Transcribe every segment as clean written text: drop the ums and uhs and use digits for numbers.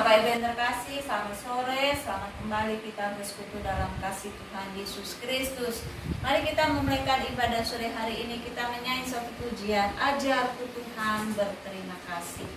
Bapak Ibu yang terkasih, selamat sore, selamat kembali kita bersekutu dalam kasih Tuhan Yesus Kristus. Mari kita memulaikan ibadah sore hari ini, kita menyanyi satu pujian, Ajarku Tuhan berterima kasih.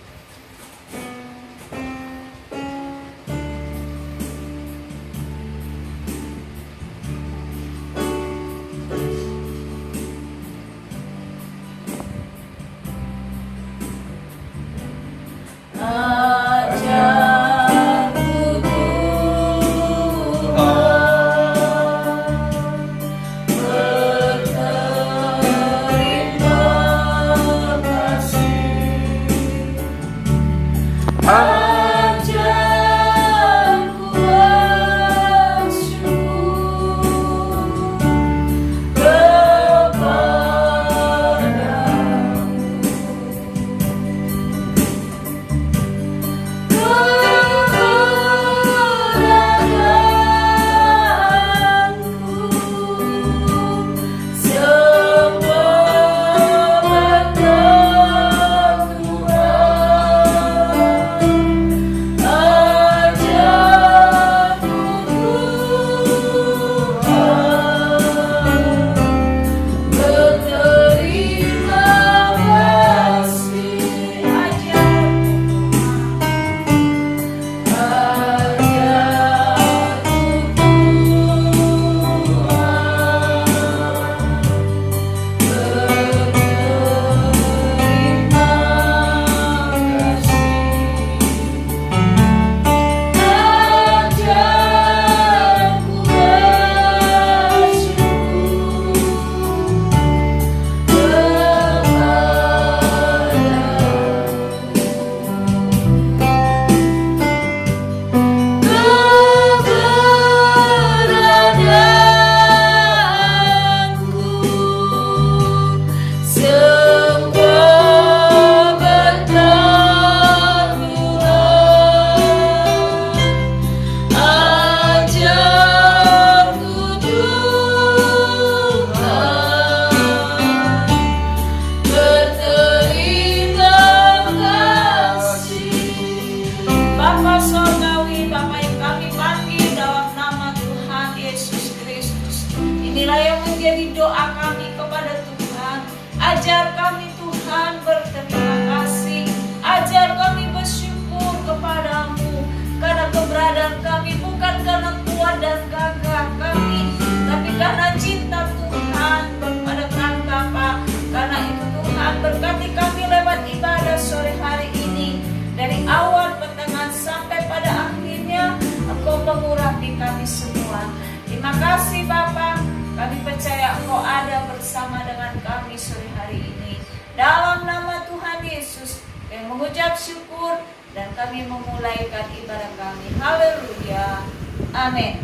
Terima kasih Bapa, kami percaya Engkau ada bersama dengan kami sore hari ini. Dalam nama Tuhan Yesus, kami mengucap syukur dan kami memulaikan ibadah kami. Haleluya, amin.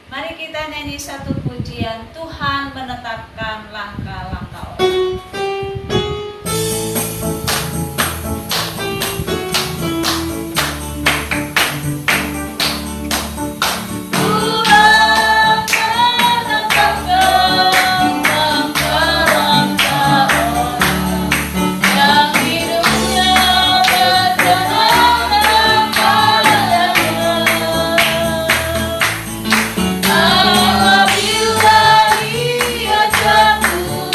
Mari kita nyanyi satu pujian, Tuhan menetapkan langkah-langkah orang. Apabila ia jatuh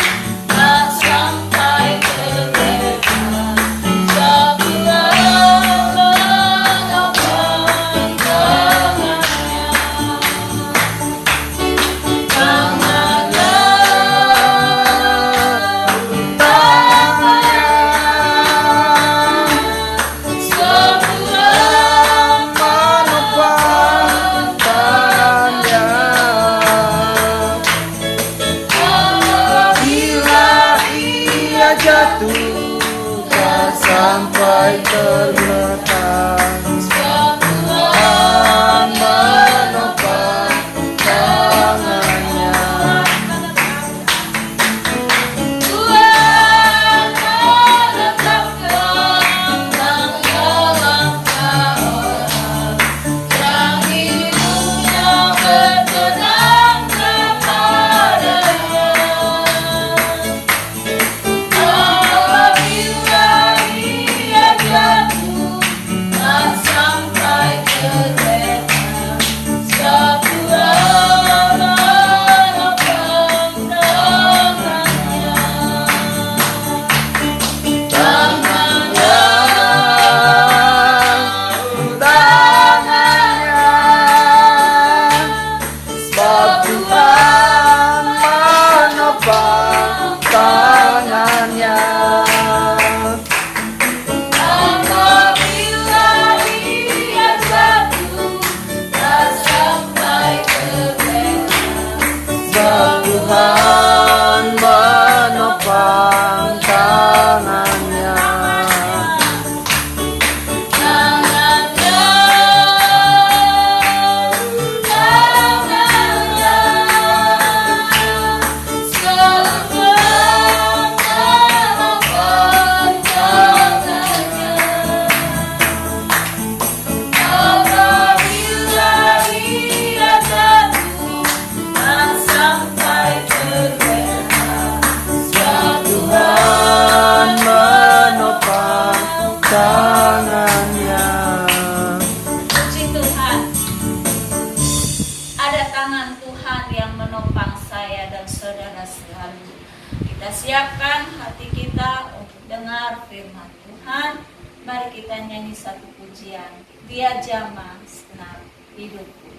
siapkan hati kita untuk dengar firman Tuhan. Mari kita nyanyi satu pujian. Dia jamah senar hidupku.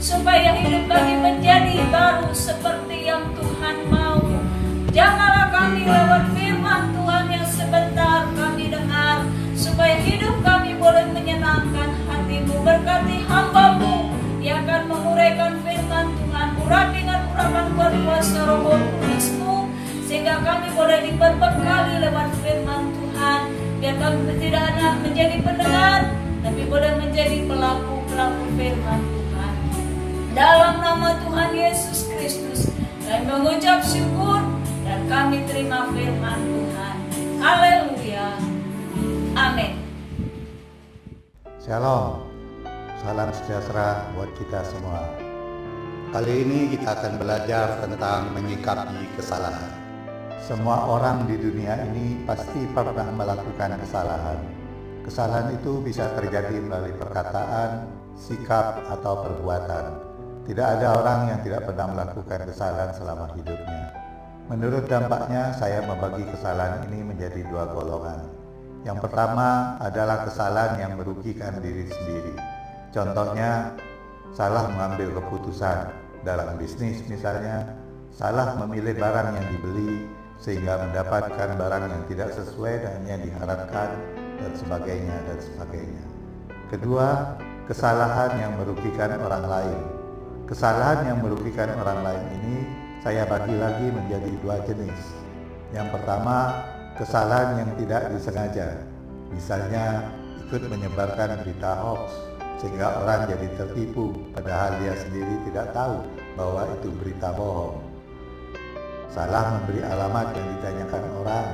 Supaya hidup kami menjadi baru seperti yang Tuhan mau. Janganlah kami lewat firman Tuhan yang sebentar kami dengar, supaya hidup kami boleh menyenangkan hati-Mu. Berkati hamba-Mu yang akan menguraikan firman Tuhan, urapi dengan urapan berkuasa Roh Kudus-Mu, sehingga kami boleh diperbekali lewat firman Tuhan. Biar kami tidak hanya menjadi pendengar, tapi boleh menjadi pelaku-pelaku firman Tuhan. Dalam nama Tuhan Yesus Kristus, kami mengucap syukur dan kami terima firman Tuhan. Haleluya. Amin. Shalom. Salam sejahtera buat kita semua. Kali ini kita akan belajar tentang menyikapi kesalahan. Semua orang di dunia ini pasti pernah melakukan kesalahan. Kesalahan itu bisa terjadi melalui perkataan, sikap, atau perbuatan. Tidak ada orang yang tidak pernah melakukan kesalahan selama hidupnya. Menurut dampaknya, saya membagi kesalahan ini menjadi dua golongan. Yang pertama adalah kesalahan yang merugikan diri sendiri. Contohnya, salah mengambil keputusan dalam bisnis misalnya, salah memilih barang yang dibeli sehingga mendapatkan barang yang tidak sesuai dengan yang diharapkan, dan sebagainya. Kedua, kesalahan yang merugikan orang lain. Kesalahan yang merugikan orang lain ini saya bagi lagi menjadi dua jenis. Yang pertama, kesalahan yang tidak disengaja. Misalnya, ikut menyebarkan berita hoax sehingga orang jadi tertipu padahal dia sendiri tidak tahu bahwa itu berita bohong. Salah memberi alamat yang ditanyakan orang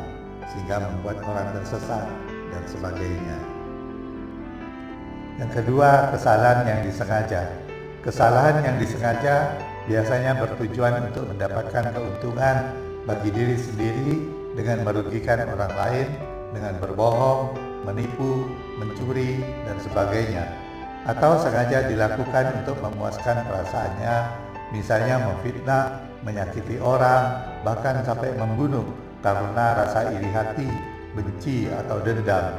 sehingga membuat orang tersesat, dan sebagainya. Yang kedua, kesalahan yang disengaja. Kesalahan yang disengaja biasanya bertujuan untuk mendapatkan keuntungan bagi diri sendiri dengan merugikan orang lain, dengan berbohong, menipu, mencuri, dan sebagainya. Atau sengaja dilakukan untuk memuaskan perasaannya, misalnya memfitnah, menyakiti orang, bahkan sampai membunuh karena rasa iri hati, benci, atau dendam.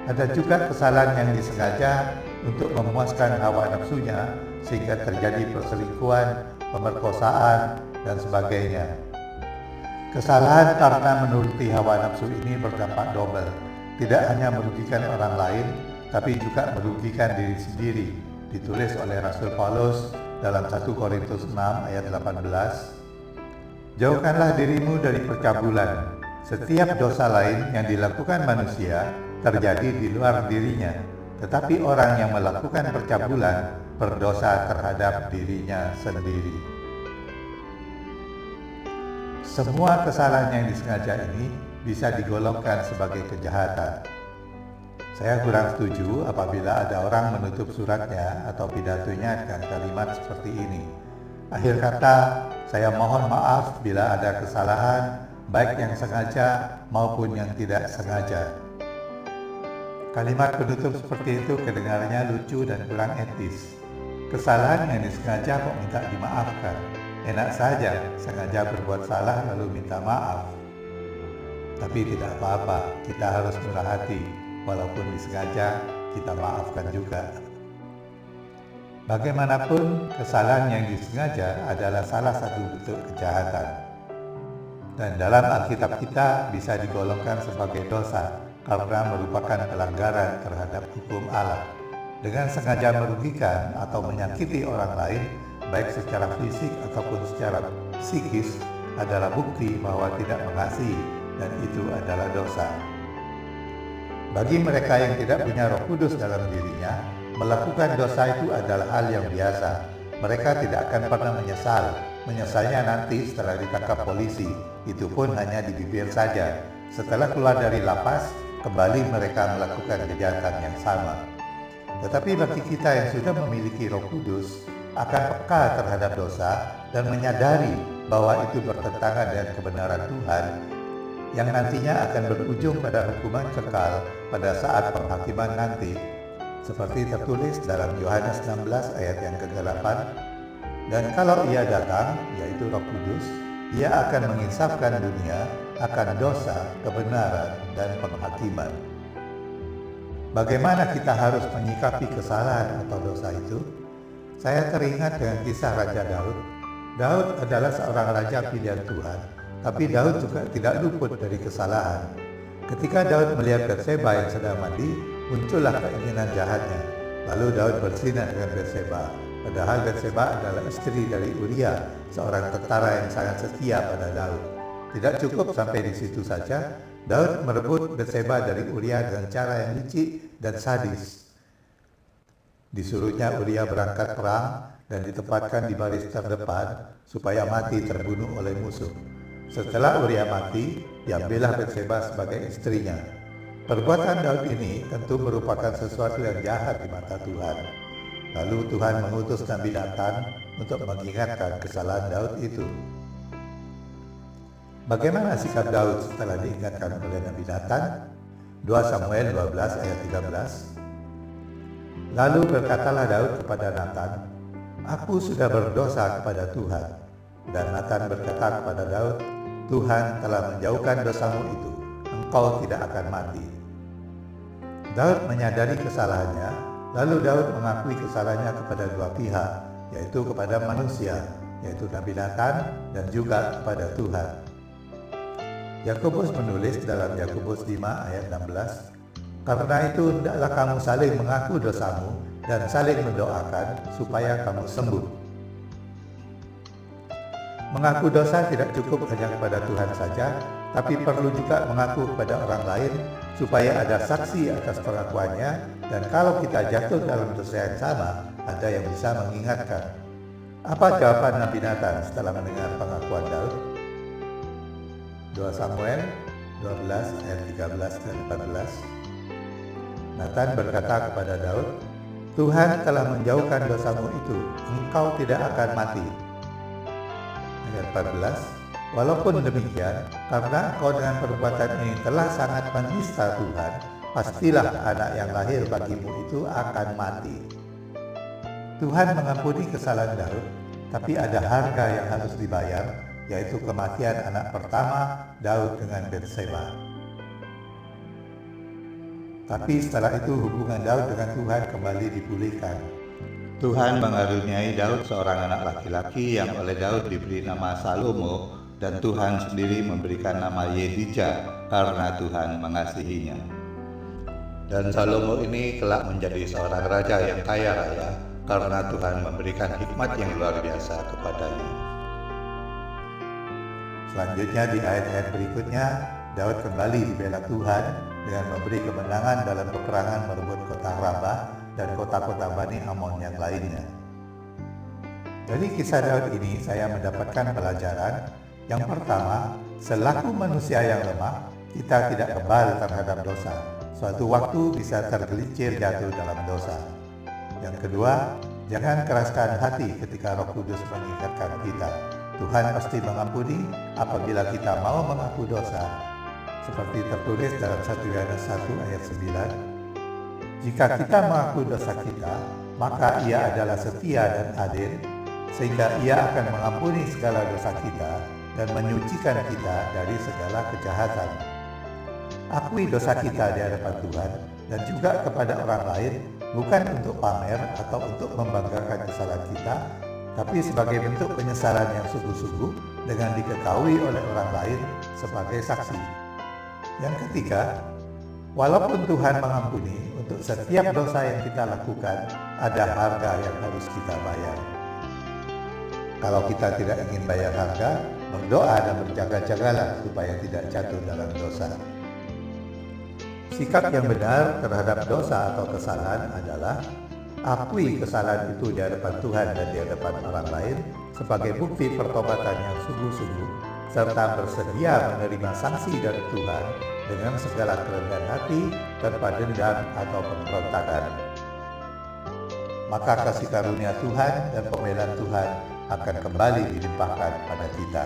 Ada juga kesalahan yang disengaja untuk memuaskan hawa nafsunya sehingga terjadi perselingkuhan, pemerkosaan, dan sebagainya. Kesalahan karena menuruti hawa nafsu ini berdampak double. Tidak hanya merugikan orang lain, tapi juga merugikan diri sendiri. Ditulis oleh Rasul Paulus dalam 1 Korintus 6 ayat 18. Jauhkanlah dirimu dari percabulan. Setiap dosa lain yang dilakukan manusia terjadi di luar dirinya, tetapi orang yang melakukan percabulan berdosa terhadap dirinya sendiri. Semua kesalahan yang disengaja ini bisa digolongkan sebagai kejahatan. Saya kurang setuju apabila ada orang menutup suratnya atau pidatonya dengan kalimat seperti ini. Akhir kata, saya mohon maaf bila ada kesalahan, baik yang sengaja maupun yang tidak sengaja. Kalimat penutup seperti itu kedengarannya lucu dan kurang etis. Kesalahan yang disengaja kok minta dimaafkan. Enak saja sengaja berbuat salah lalu minta maaf. Tapi tidak apa-apa, kita harus murah hati. Walaupun disengaja, kita maafkan juga. Bagaimanapun, kesalahan yang disengaja adalah salah satu bentuk kejahatan. Dan dalam Alkitab kita bisa digolongkan sebagai dosa karena merupakan pelanggaran terhadap hukum Allah. Dengan sengaja merugikan atau menyakiti orang lain, baik secara fisik ataupun secara psikis, adalah bukti bahwa tidak mengasihi, dan itu adalah dosa. Bagi mereka yang tidak punya Roh Kudus dalam dirinya, melakukan dosa itu adalah hal yang biasa. Mereka tidak akan pernah menyesal. Menyesalnya nanti setelah ditangkap polisi, itu pun hanya di bibir saja. Setelah keluar dari lapas, kembali mereka melakukan kejahatan yang sama. Tetapi bagi kita yang sudah memiliki Roh Kudus, akan peka terhadap dosa dan menyadari bahwa itu bertentangan dengan kebenaran Tuhan, yang nantinya akan berujung pada hukuman kekal pada saat penghakiman nanti, seperti tertulis dalam Yohanes 16 ayat yang ke-8. Dan kalau Ia datang, yaitu Roh Kudus, Ia akan menginsafkan dunia akan dosa, kebenaran, dan penghakiman. Bagaimana kita harus menyikapi kesalahan atau dosa itu? Saya teringat dengan kisah Raja Daud. Daud adalah seorang raja pilihan Tuhan, tapi Daud juga tidak luput dari kesalahan. Ketika Daud melihat Batseba yang sedang mandi, muncullah keinginan jahatnya. Lalu Daud berzina dengan Batseba. Padahal Batseba adalah istri dari Uria, seorang tentara yang sangat setia pada Daud. Tidak cukup sampai di situ saja, Daud merebut Batseba dari Uria dengan cara yang licik dan sadis. Disuruhnya Uria berangkat perang dan ditempatkan di baris terdepan supaya mati terbunuh oleh musuh. Setelah Uria mati, diambillah Batseba sebagai istrinya. Perbuatan Daud ini tentu merupakan sesuatu yang jahat di mata Tuhan. Lalu Tuhan mengutus Nabi Nathan untuk mengingatkan kesalahan Daud itu. Bagaimana sikap Daud setelah diingatkan oleh Nabi Nathan? 2 Samuel 12 ayat 13. Lalu berkatalah Daud kepada Nathan, "Aku sudah berdosa kepada Tuhan." Dan Nathan berkata kepada Daud, "Tuhan telah menjauhkan dosamu itu, engkau tidak akan mati." Daud menyadari kesalahannya, lalu Daud mengakui kesalahannya kepada dua pihak, yaitu kepada manusia, yaitu Nabi Nathan, dan juga kepada Tuhan. Yakobus menulis dalam Yakobus 5 ayat 16, "Karena itu hendaklah kamu saling mengaku dosamu dan saling mendoakan supaya kamu sembuh." Mengaku dosa tidak cukup hanya kepada Tuhan saja, tapi perlu juga mengaku kepada orang lain supaya ada saksi atas pengakuannya, dan kalau kita jatuh dalam dosa yang sama, ada yang bisa mengingatkan. Apa jawaban Nabi Nathan setelah mendengar pengakuan Daud? 2 Samuel 12 ayat 13 dan 14. Nathan berkata kepada Daud, "Tuhan telah menjauhkan dosamu itu, engkau tidak akan mati." Ayat 14, "Walaupun demikian, karena engkau dengan perbuatan ini telah sangat menista Tuhan, pastilah anak yang lahir bagimu itu akan mati." Tuhan mengampuni kesalahan Daud, tapi ada harga yang harus dibayar, yaitu kematian anak pertama Daud dengan Batseba. Tapi setelah itu hubungan Daud dengan Tuhan kembali dipulihkan. Tuhan mengaruniai Daud seorang anak laki-laki yang oleh Daud diberi nama Salomo, dan Tuhan sendiri memberikan nama Yedija karena Tuhan mengasihinya. Dan Salomo ini kelak menjadi seorang raja yang kaya raya karena Tuhan memberikan hikmat yang luar biasa kepadanya. Selanjutnya di ayat-ayat berikutnya, Daud kembali dibela Tuhan dengan memberi kemenangan dalam peperangan merebut kota Rabah dan kota-kota Bani Amon yang lainnya. Dari kisah Daud ini saya mendapatkan pelajaran Yang pertama, selaku manusia yang lemah, kita tidak kebal terhadap dosa. Suatu waktu bisa tergelincir jatuh dalam dosa. Yang kedua, jangan keraskan hati ketika Roh Kudus mengingatkan kita. Tuhan pasti mengampuni apabila kita mau mengaku dosa. Seperti tertulis dalam 1 Yohanes 1 ayat 9. Jika kita mengaku dosa kita, maka Ia adalah setia dan adil, sehingga Ia akan mengampuni segala dosa kita dan menyucikan kita dari segala kejahatan. Akui dosa kita di hadapan Tuhan dan juga kepada orang lain, bukan untuk pamer atau untuk membanggakan kesalahan kita, tapi sebagai bentuk penyesalan yang sungguh-sungguh dengan diketahui oleh orang lain sebagai saksi. Yang ketiga, walaupun Tuhan mengampuni, untuk setiap dosa yang kita lakukan, ada harga yang harus kita bayar. Kalau kita tidak ingin bayar harga, berdoa dan berjaga-jagalah supaya tidak jatuh dalam dosa. Sikap yang benar terhadap dosa atau kesalahan adalah akui kesalahan itu di hadapan Tuhan dan di hadapan orang lain sebagai bukti pertobatan yang sungguh-sungguh, serta bersedia menerima sanksi dari Tuhan dengan segala kerendahan hati tanpa dendam atau pemberontakan. Maka kasih karunia Tuhan dan pembelaan Tuhan akan kembali dilimpahkan pada kita.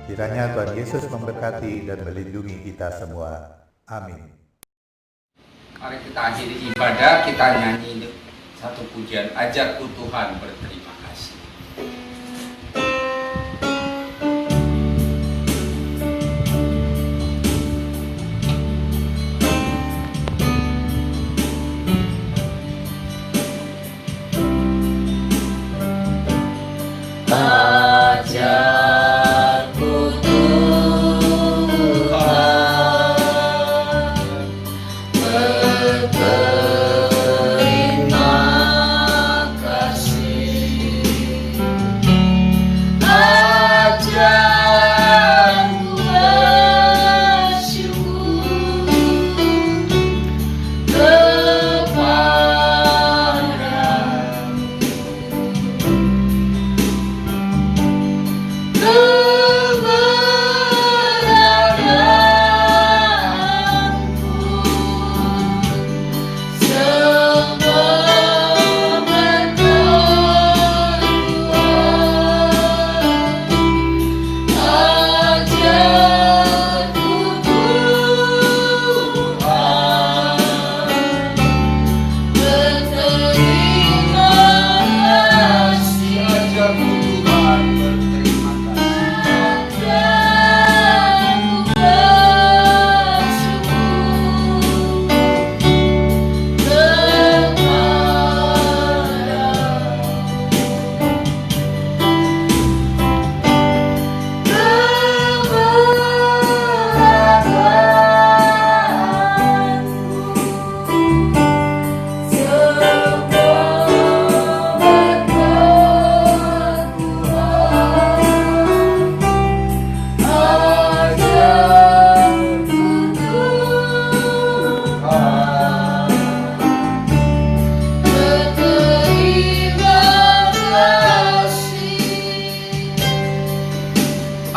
Kiranya Tuhan Yesus memberkati dan melindungi kita semua. Amin. Mari kita akhiri ibadah, kita nyanyi satu pujian, Ajarku Tuhan berterima kasih.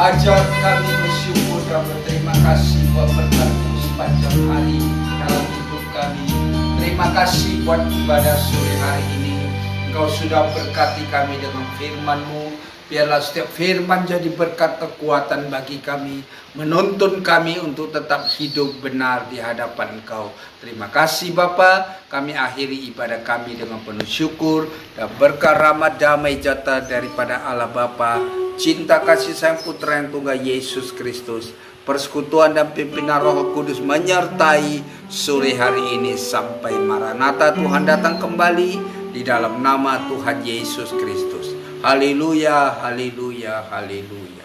Ajar kami bersyukur dan berterima kasih buat berkat-Mu sepanjang hari dalam hidup kami. Terima kasih buat ibadah sore hari ini. Engkau sudah berkati kami dengan firman-Mu. Biarlah setiap firman jadi berkat kekuatan bagi kami, menuntun kami untuk tetap hidup benar di hadapan Engkau. Terima kasih Bapa. Kami akhiri ibadah kami dengan penuh syukur dan berkah rahmat damai jata daripada Allah Bapa, cinta kasih sayang Putra yang tunggal Yesus Kristus, persekutuan dan pimpinan Roh Kudus menyertai sore hari ini sampai Maranatha Tuhan datang kembali di dalam nama Tuhan Yesus Kristus. Haleluya, haleluya, haleluya.